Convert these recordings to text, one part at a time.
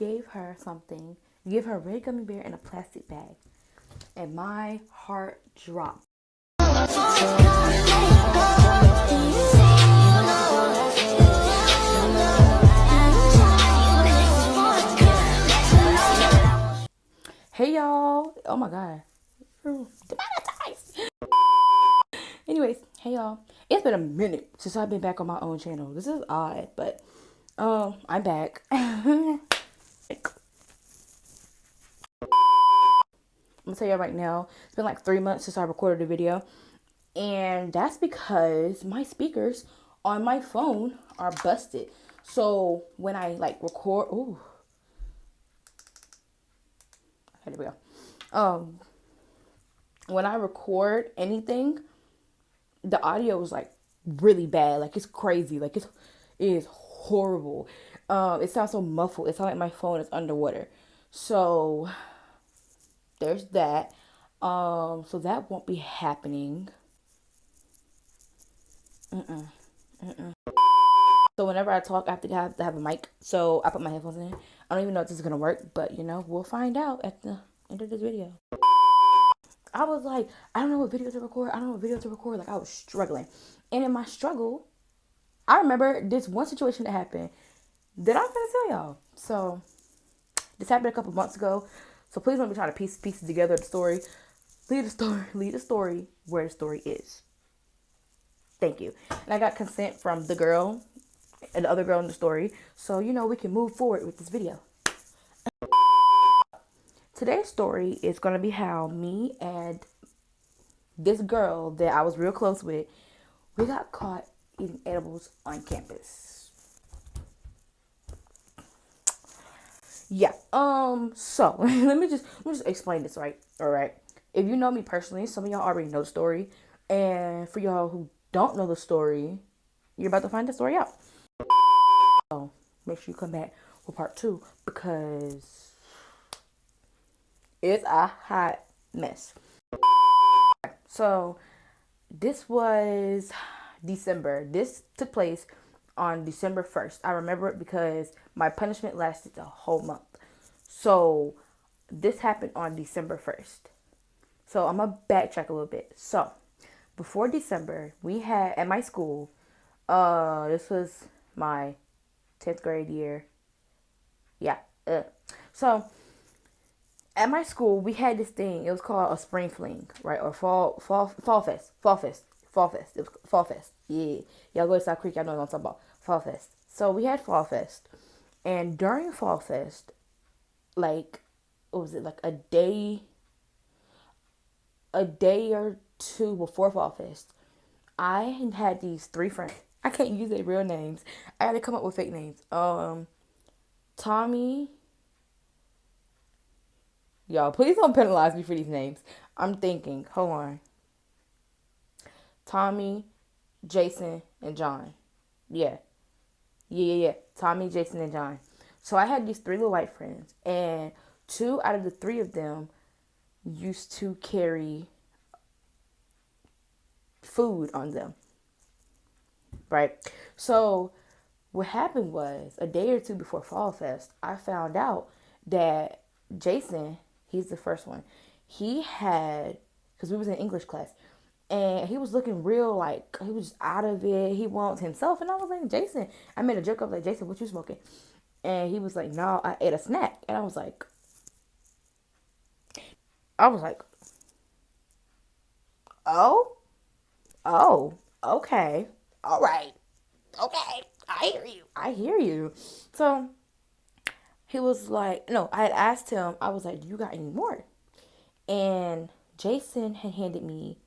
gave her something. You gave her a red gummy bear in a plastic bag. And my heart dropped. Hey y'all. Oh my god. Demonetized. Anyways, hey y'all. It's been a minute since I've been back on my own channel. This is odd, but I'm back. I'm gonna tell y'all right now, it's been like 3 months since I recorded a video. And that's because my speakers on my phone are busted. So when I like record, ooh, okay, there we go. When I record anything, the audio is like really bad. Like it's crazy. Like it is horrible. It sounds so muffled. It sounds like my phone is underwater. So there's that. So that won't be happening. So whenever I talk, I have to have a mic. So I put my headphones in. I don't even know if this is gonna work, but you know, we'll find out at the end of this video. I was like, I don't know what video to record. I don't know what video to record. Like I was struggling, and in my struggle, I remember this one situation that happened that I'm gonna tell y'all. So this happened a couple months ago. So please don't be trying to piece pieces together the story. Leave the story where the story is. Thank you. And I got consent from the girl and the other girl in the story. So, you know, we can move forward with this video. Today's story is going to be how me and this girl that I was real close with, we got caught eating edibles on campus. Yeah. So let me just explain this, right? All right. If you know me personally, some of y'all already know the story. And for y'all who don't know the story, you're about to find the story out. So make sure you come back for part 2 because it's a hot mess. So this was December. This took place on December 1st. I remember it because my punishment lasted a whole month. So this happened on December 1st. So I'm going to backtrack a little bit. So before December, we had at my school, this was my 10th grade year. Yeah. So at my school, we had this thing. It was called a spring fling, right? Or fall fest. It was fall fest. Yeah. Y'all go to South Creek. Y'all know what I'm talking about. Fall fest. So we had fall fest. And during fall fest, like, what was it? Like a day or two before fall fest, I had these 3 friends. I can't use their real names. I had to come up with fake names. Tommy. Y'all, please don't penalize me for these names. I'm thinking. Hold on. Tommy, Jason, and John. Yeah. Tommy, Jason, and John. So I had these 3 little white friends, and 2 out of the 3 of them used to carry food on them. Right? So what happened was a day or 2 before Fall Fest, I found out that Jason, he's the first one, he had, because we was in English class, and he was looking real like he was out of it. He wants himself, and I was like, Jason, I made a joke. I was like, Jason, what you smoking? And he was like, no, I ate a snack. And I was like, oh, oh, okay, all right, okay, I hear you. So he was like, no, I had asked him, I was like, do you got any more? And Jason had handed me,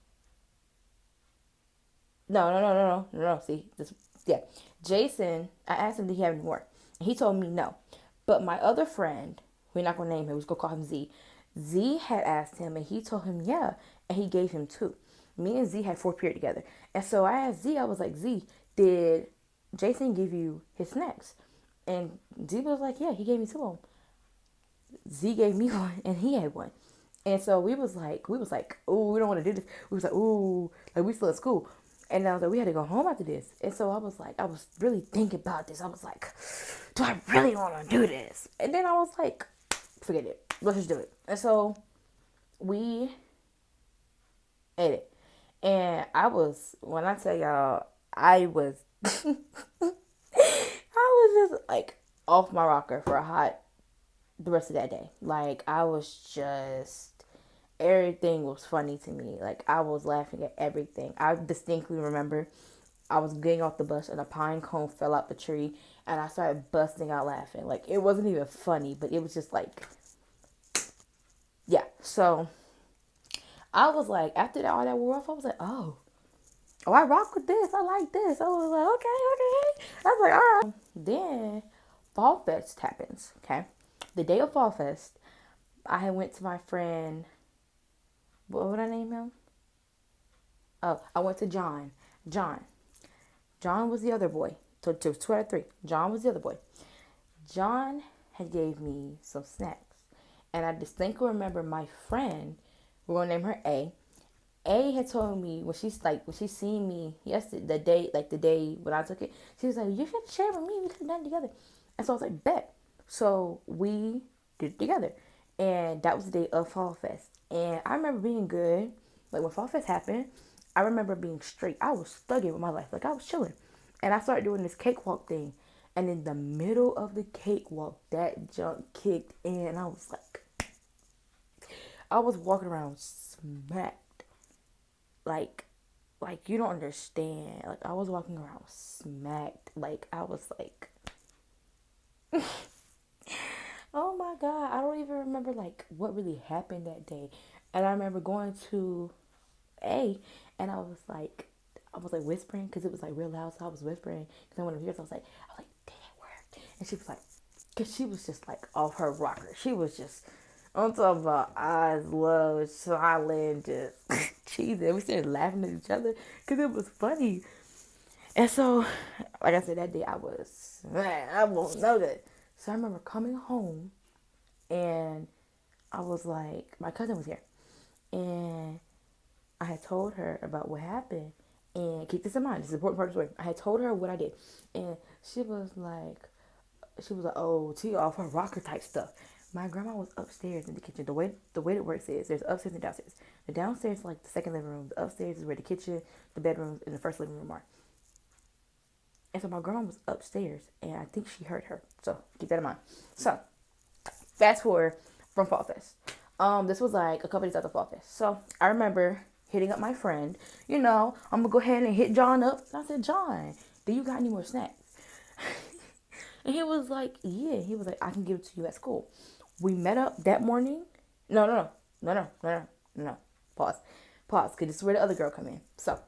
no. See, this, yeah. Jason, I asked him, did he have any more? And he told me no. But my other friend, we're not going to name him, we're just going to call him Z. Z had asked him, and he told him, yeah. And he gave him 2. Me and Z had 4th period together. And so I asked Z, I was like, Z, did Jason give you his snacks? And Z was like, yeah, he gave me 2 of them. Z gave me 1 and he had 1. And so we was like, ooh, we don't want to do this. We was like, ooh, like we still at school. And I was like, we had to go home after this. And so I was like, I was really thinking about this. I was like, do I really want to do this? And then I was like, forget it. Let's just do it. And so we ate it. And I was, when I tell y'all, I was, I was just like off my rocker for a hot, the rest of that day. Like, I was just, everything was funny to me. Like, I was laughing at everything. I distinctly remember I was getting off the bus and a pine cone fell out the tree and I started busting out laughing. Like, it wasn't even funny, but it was just like, yeah. So I was like, after that, all that wore off, I was like, oh, I rock with this. I like this. I was like, okay. I was like, all right. Then Fall Fest happens, okay? The day of Fall Fest, I had went to my friend, what would I name him? Oh, I went to John. John was the other boy. So it was 2 out of 3. John was the other boy. John had gave me some snacks. And I distinctly remember my friend, we're going to name her A. A had told me when she seen me yesterday, the day when I took it, she was like, you should share with me. We could have done it together. And so I was like, bet. So we did it together. And that was the day of Fall Fest. And I remember being good. Like, when Fall Fest happened, I remember being straight. I was thugging with my life. Like, I was chilling. And I started doing this cakewalk thing. And in the middle of the cakewalk, that junk kicked in. And I was like, I was walking around smacked. Like you don't understand. Like, I was walking around smacked. Like, I was like, oh my God. I don't even remember, like, what really happened that day. And I remember going to A, and I was like whispering because it was like real loud. So I was whispering because I wanted to hear. So I was like, did it work? And she was like, because she was just like off her rocker. She was just on top of our eyes low, silent, just cheesing. We started laughing at each other because it was funny. And so, like I said, that day I was, man, I won't know that. So I remember coming home and I was like, my cousin was here. And I had told her about what happened. And keep this in mind, this is an important part of the story. I had told her what I did. And she was like, oh, T off her rocker type stuff. My grandma was upstairs in the kitchen. The way it works is there's upstairs and downstairs. The downstairs is like the second living room. The upstairs is where the kitchen, the bedrooms, and the first living room are. And so my grandma was upstairs, and I think she heard her. So keep that in mind. So fast forward from Fall Fest. This was like a couple days after Fall Fest. So I remember hitting up my friend. I'm gonna go ahead and hit John up. And I said, John, do you got any more snacks? And he was like, yeah. He was like, I can give it to you at school. We met up that morning. No. Pause. Because this is where the other girl come in. So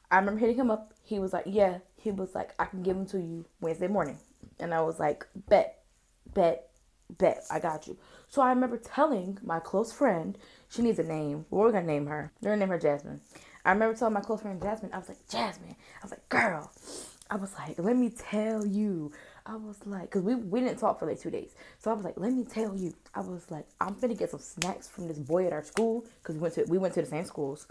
I remember hitting him up. He was like, yeah. He was like, I can give them to you Wednesday morning. And I was like, bet. I got you. So I remember telling my close friend, she needs a name. We're going to name her. We're going to name her Jasmine. I remember telling my close friend Jasmine, I was like, Jasmine. I was like, girl. I was like, let me tell you. I was like, because we didn't talk for like 2 days. So I was like, let me tell you. I was like, I'm finna get some snacks from this boy at our school. Because we went to the same schools.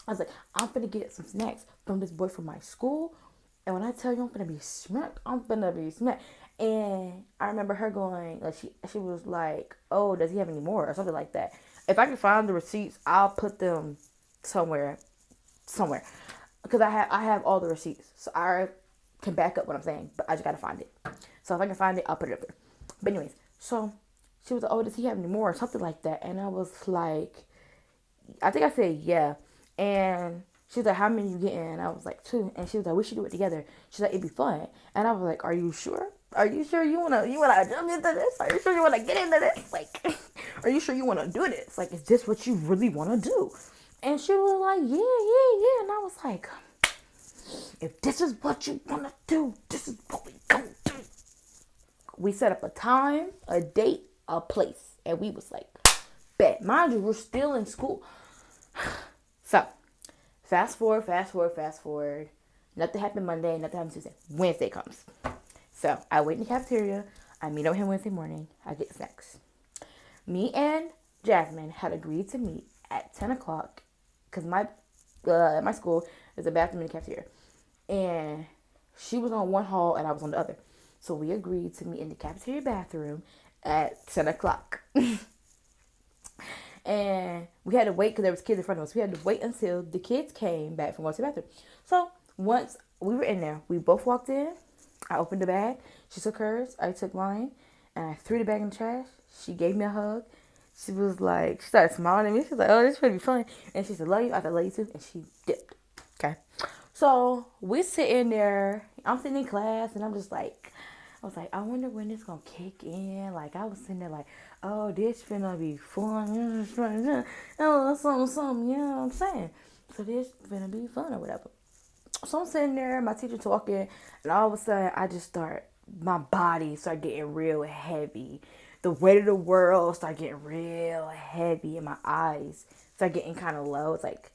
I was like, I'm finna get some snacks from this boy from my school. And when I tell you I'm finna be smacked, I'm finna be smacked. And I remember her going, like, she was like, oh, does he have any more? Or something like that. If I can find the receipts, I'll put them somewhere. Because I have all the receipts. So I can back up what I'm saying. But I just gotta find it. So if I can find it, I'll put it up there. But anyways, so she was like, oh, does he have any more? Or something like that. And I was like, I think I said, yeah. And she was like, how many you getting? And I was like, 2. And she was like, we should do it together. She's like, it'd be fun. And I was like, are you sure? Are you sure you wanna jump into this? Are you sure you wanna get into this? Like, are you sure you wanna do this? Like, is this what you really wanna do? And she was like, yeah. And I was like, if this is what you wanna do, this is what we gonna do. We set up a time, a date, a place. And we was like, bet. Mind you, we're still in school. So, fast forward. Nothing happened Monday, nothing happened Tuesday. Wednesday comes. So, I wait in the cafeteria. I meet up with him Wednesday morning. I get snacks. Me and Jasmine had agreed to meet at 10 o'clock because my at my school, there's a bathroom in the cafeteria. And she was on one hall and I was on the other. So we agreed to meet in the cafeteria bathroom at 10 o'clock. And we had to wait because there was kids in front of us. We had to wait until the kids came back from going to the bathroom. So once we were in there, we both walked in. I opened the bag. She took hers. I took mine. And I threw the bag in the trash. She gave me a hug. She was like, she started smiling at me. She was like, oh, this is pretty fun. And she said, love you. I said, love you too. And she dipped. Okay. So we sitting there. I'm sitting in class and I'm just like, I was like, I wonder when this gonna kick in. Like, I was sitting there like, oh, this finna be fun. Oh, something, you know what I'm saying? So this finna be fun or whatever. So I'm sitting there, my teacher talking, and all of a sudden, my body started getting real heavy. The weight of the world started getting real heavy, and my eyes started getting kind of low. It's like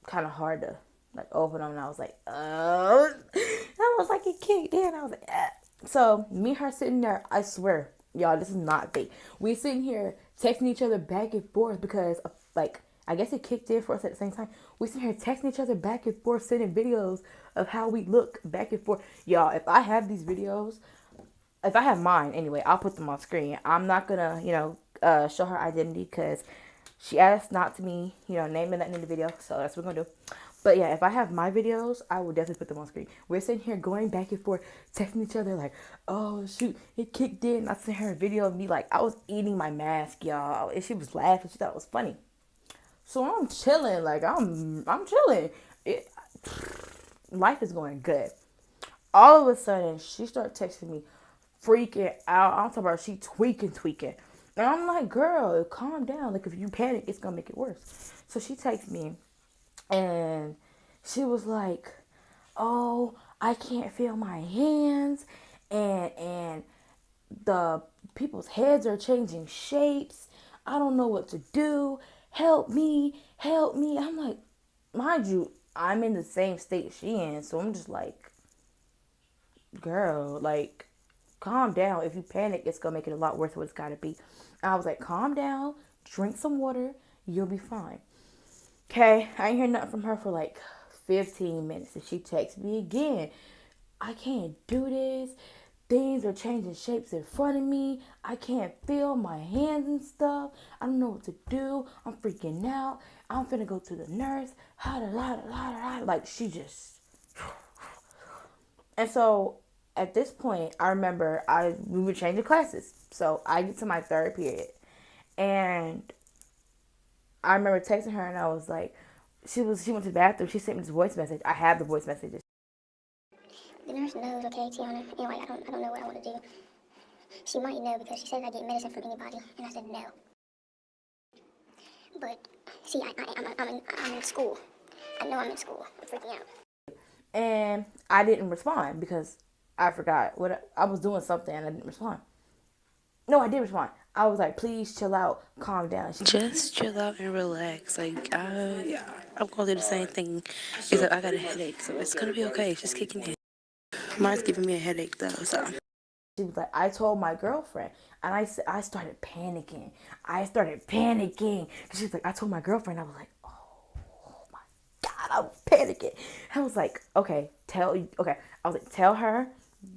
kind of hard to like open them, and I was like, oh. I was like, it kicked in. I was like, eh. So me and her sitting there, I swear, y'all, this is not fake. We sitting here texting each other back and forth because like, I guess it kicked in for us at the same time. We sitting here texting each other back and forth, sending videos of how we look back and forth. Y'all, if I have these videos, if I have mine anyway, I'll put them on screen. I'm not gonna, show her identity because she asked not to me, naming that in the video. So that's what we're gonna do. But yeah, if I have my videos, I will definitely put them on screen. We're sitting here going back and forth, texting each other like, oh shoot, it kicked in. I sent her a video of me like I was eating my mask, y'all. And she was laughing. She thought it was funny. So I'm chilling, like I'm chilling. Life is going good. All of a sudden, she started texting me, freaking out. I'm talking about she tweaking. And I'm like, girl, calm down. Like if you panic, it's gonna make it worse. So she texts me and she was like, oh, I can't feel my hands and the people's heads are changing shapes. I don't know what to do. Help me. I'm like, mind you, I'm in the same state she in. So I'm just like, girl, like, calm down. If you panic, it's going to make it a lot worse than what it's got to be. And I was like, calm down. Drink some water. You'll be fine. Okay, I ain't hear nothing from her for like 15 minutes. And she texts me again. I can't do this. Things are changing shapes in front of me. I can't feel my hands and stuff. I don't know what to do. I'm freaking out. I'm finna go to the nurse. Like she just. And so at this point, I remember we were changing classes. So I get to my third period. And I remember texting her and I was like, she went to the bathroom. She sent me this voice message. I have the voice messages. The nurse knows, okay, Tiana. Anyway, I don't know what I want to do. She might know because she says I get medicine from anybody, and I said no. But see, I'm in school. I know I'm in school. I'm freaking out. And I didn't respond because I forgot what I was doing something and I didn't respond. No, I did respond. I was like, please chill out, calm down. Just chill out and relax. Like, I'm going to do the same thing. Except I got a headache, so it's going to be okay. It's just kicking in. Mine's giving me a headache, though, so. She was like, I told my girlfriend. And I started panicking. She was like, I told my girlfriend. I was like, oh my God, I'm panicking. I was like, okay. I was like, tell her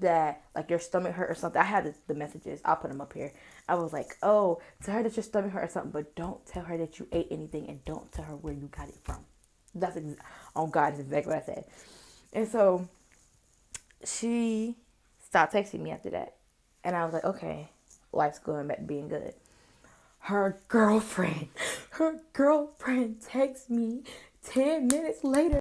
that like your stomach hurt or something. I had the messages. I'll put them up here. I was like, oh, tell her that your stomach hurt or something, but don't tell her that you ate anything and don't tell her where you got it from. On God, is exactly what I said. And so she stopped texting me after that. And I was like, okay, life's going back to being good. Her girlfriend texts me 10 minutes later.